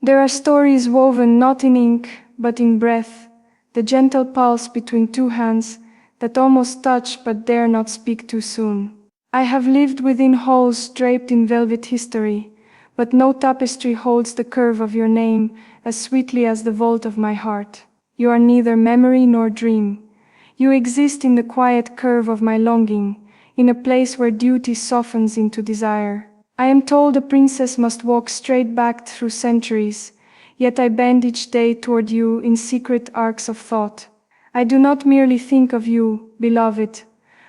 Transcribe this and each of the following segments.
There are stories woven not in ink, but in breath, the gentle pulse between two hands that almost touch but dare not speak too soon. I have lived within halls draped in velvet history, but no tapestry holds the curve of your name as sweetly as the vault of my heart. You are neither memory nor dream. You exist in the quiet curve of my longing, in a place where duty softens into desire. I am told a princess must walk straight back through centuries, yet I bend each day toward you in secret arcs of thought. I do not merely think of you, beloved.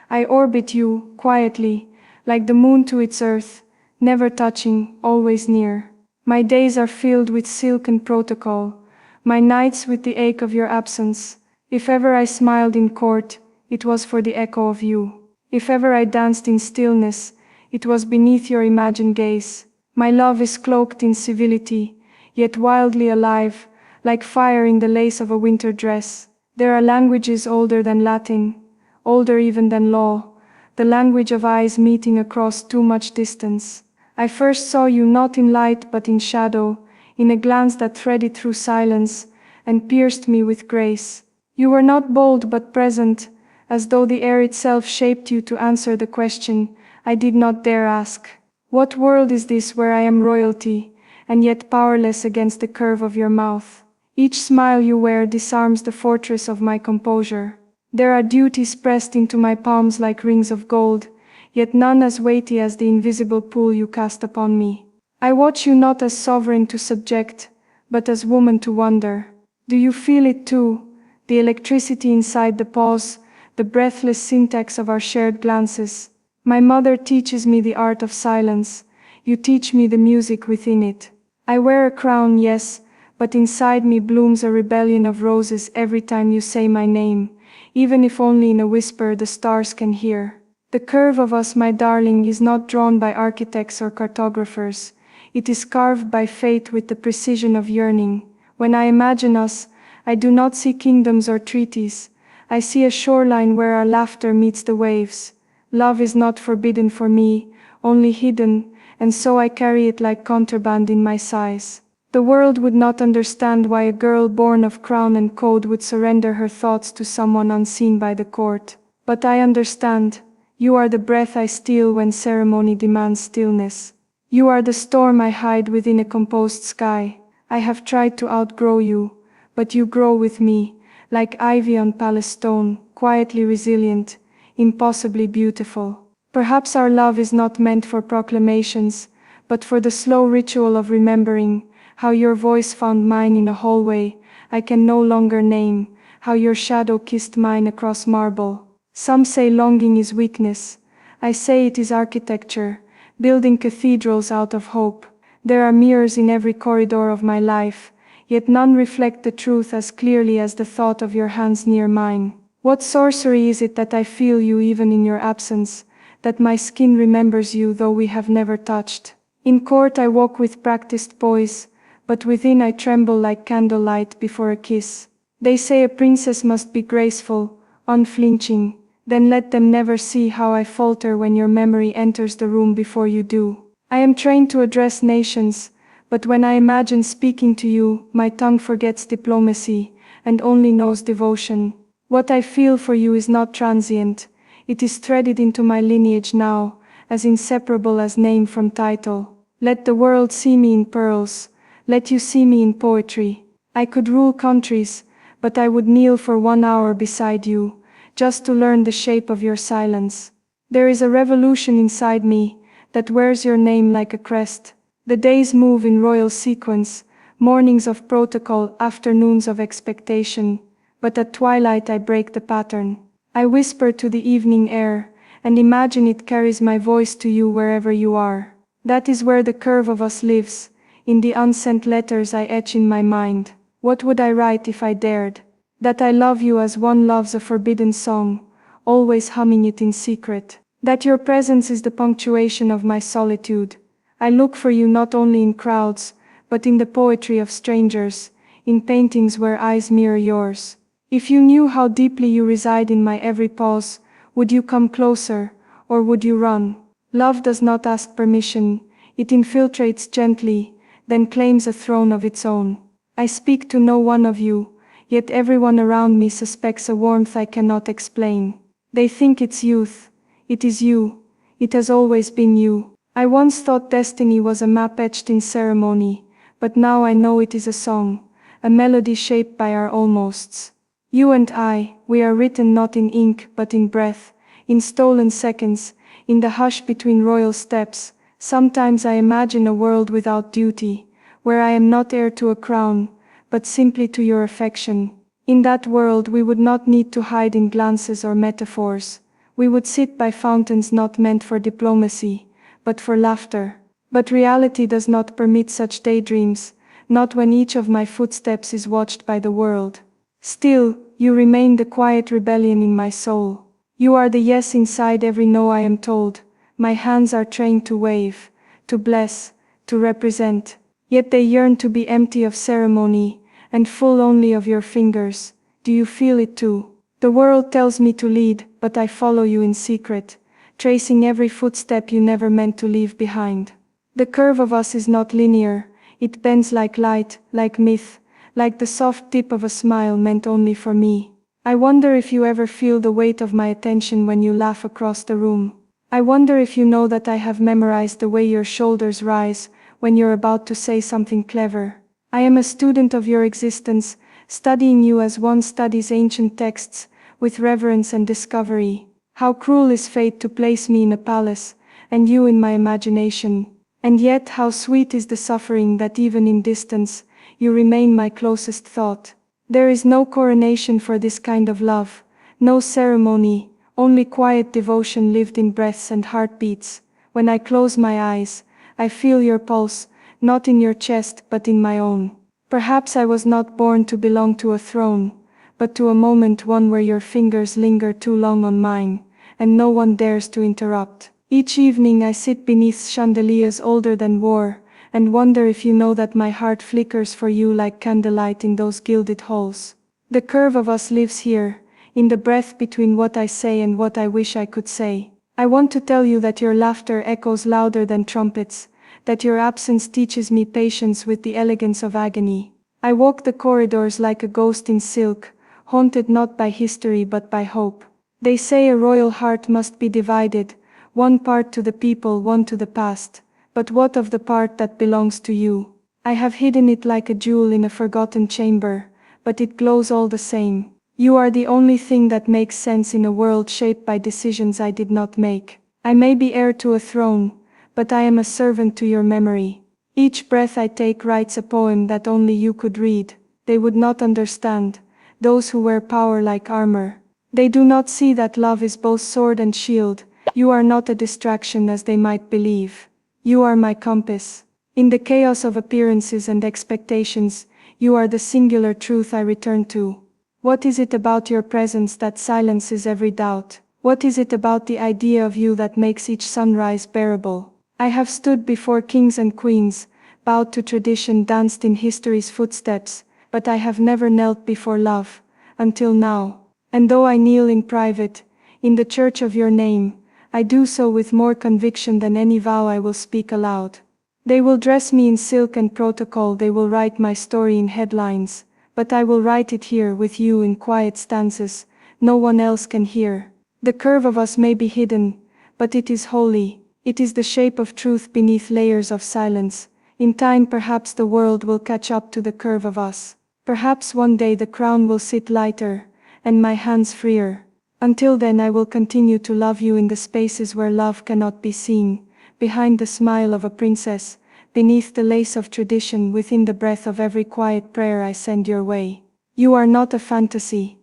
I orbit you, quietly, like the moon to its earth, never touching, always near. My days are filled with silken protocol, my nights with the ache of your absence. If ever I smiled in court, it was for the echo of you. If ever I danced in stillness, it was beneath your imagined gaze. My love is cloaked in civility, yet wildly alive, like fire in the lace of a winter dress. There are languages older than Latin, older even than law, the language of eyes meeting across too much distance. I first saw you not in light but in shadow, in a glance that threaded through silence and pierced me with grace. You were not bold but present, as though the air itself shaped you to answer the question I did not dare ask. What world is this where I am royalty, and yet powerless against the curve of your mouth? Each smile you wear disarms the fortress of my composure. There are duties pressed into my palms like rings of gold, yet none as weighty as the invisible pull you cast upon me. I watch you not as sovereign to subject, but as woman to wonder. Do you feel it too, the electricity inside the pause, the breathless syntax of our shared glances? My mother teaches me the art of silence, you teach me the music within it. I wear a crown, yes, but inside me blooms a rebellion of roses every time you say my name, even if only in a whisper the stars can hear. The curve of us, my darling, is not drawn by architects or cartographers. It is carved by fate with the precision of yearning. When I imagine us, I do not see kingdoms or treaties. I see a shoreline where our laughter meets the waves. Love is not forbidden for me, only hidden, and so I carry it like contraband in my sighs. The world would not understand why a girl born of crown and code would surrender her thoughts to someone unseen by the court. But I understand. You are the breath I steal when ceremony demands stillness. You are the storm I hide within a composed sky. I have tried to outgrow you, but you grow with me, like ivy on palace stone, quietly resilient, impossibly beautiful. Perhaps our love is not meant for proclamations, but for the slow ritual of remembering, how your voice found mine in a hallway I can no longer name, how your shadow kissed mine across marble. Some say longing is weakness. I say it is architecture, building cathedrals out of hope. There are mirrors in every corridor of my life, yet none reflect the truth as clearly as the thought of your hands near mine. What sorcery is it that I feel you even in your absence, that my skin remembers you though we have never touched? In court I walk with practiced poise, but within I tremble like candlelight before a kiss. They say a princess must be graceful, unflinching, then let them never see how I falter when your memory enters the room before you do. I am trained to address nations, but when I imagine speaking to you, my tongue forgets diplomacy and only knows devotion. What I feel for you is not transient, it is threaded into my lineage now, as inseparable as name from title. Let the world see me in pearls, let you see me in poetry. I could rule countries, but I would kneel for 1 hour beside you, just to learn the shape of your silence. There is a revolution inside me that wears your name like a crest. The days move in royal sequence, mornings of protocol, afternoons of expectation. But at twilight I break the pattern. I whisper to the evening air, and imagine it carries my voice to you wherever you are. That is where the curve of us lives, in the unsent letters I etch in my mind. What would I write if I dared? That I love you as one loves a forbidden song, always humming it in secret. That your presence is the punctuation of my solitude. I look for you not only in crowds, but in the poetry of strangers, in paintings where eyes mirror yours. If you knew how deeply you reside in my every pause, would you come closer, or would you run? Love does not ask permission, it infiltrates gently, then claims a throne of its own. I speak to no one of you, yet everyone around me suspects a warmth I cannot explain. They think it's youth. It is you. It has always been you. I once thought destiny was a map etched in ceremony, but now I know it is a song, a melody shaped by our almosts. You and I, we are written not in ink but in breath, in stolen seconds, in the hush between royal steps. Sometimes I imagine a world without duty, where I am not heir to a crown, but simply to your affection. In that world we would not need to hide in glances or metaphors. We would sit by fountains not meant for diplomacy, but for laughter. But reality does not permit such daydreams, not when each of my footsteps is watched by the world. Still, you remain the quiet rebellion in my soul. You are the yes inside every no I am told. My hands are trained to wave, to bless, to represent. Yet they yearn to be empty of ceremony, and full only of your fingers. Do you feel it too? The world tells me to lead, but I follow you in secret, tracing every footstep you never meant to leave behind. The curve of us is not linear, it bends like light, like myth, like the soft tip of a smile meant only for me. I wonder if you ever feel the weight of my attention when you laugh across the room. I wonder if you know that I have memorized the way your shoulders rise when you're about to say something clever. I am a student of your existence, studying you as one studies ancient texts, with reverence and discovery. How cruel is fate to place me in a palace, and you in my imagination. And yet how sweet is the suffering that even in distance, you remain my closest thought. There is no coronation for this kind of love, no ceremony, only quiet devotion lived in breaths and heartbeats. When I close my eyes, I feel your pulse, not in your chest but in my own. Perhaps I was not born to belong to a throne, but to a moment, one where your fingers linger too long on mine, and no one dares to interrupt. Each evening I sit beneath chandeliers older than war, and wonder if you know that my heart flickers for you like candlelight in those gilded halls. The curve of us lives here, in the breath between what I say and what I wish I could say. I want to tell you that your laughter echoes louder than trumpets, that your absence teaches me patience with the elegance of agony. I walk the corridors like a ghost in silk, haunted not by history but by hope. They say a royal heart must be divided, one part to the people, one to the past. But what of the part that belongs to you? I have hidden it like a jewel in a forgotten chamber, but it glows all the same. You are the only thing that makes sense in a world shaped by decisions I did not make. I may be heir to a throne, but I am a servant to your memory. Each breath I take writes a poem that only you could read. They would not understand, those who wear power like armor. They do not see that love is both sword and shield. You are not a distraction as they might believe. You are my compass. In the chaos of appearances and expectations, you are the singular truth I return to. What is it about your presence that silences every doubt? What is it about the idea of you that makes each sunrise bearable? I have stood before kings and queens, bowed to tradition, danced in history's footsteps, but I have never knelt before love, until now. And though I kneel in private, in the church of your name, I do so with more conviction than any vow I will speak aloud. They will dress me in silk and protocol, they will write my story in headlines, but I will write it here with you in quiet stanzas, no one else can hear. The curve of us may be hidden, but it is holy. It is the shape of truth beneath layers of silence. In time perhaps the world will catch up to the curve of us. Perhaps one day the crown will sit lighter, and my hands freer. Until then I will continue to love you in the spaces where love cannot be seen, behind the smile of a princess, beneath the lace of tradition, within the breath of every quiet prayer I send your way. You are not a fantasy.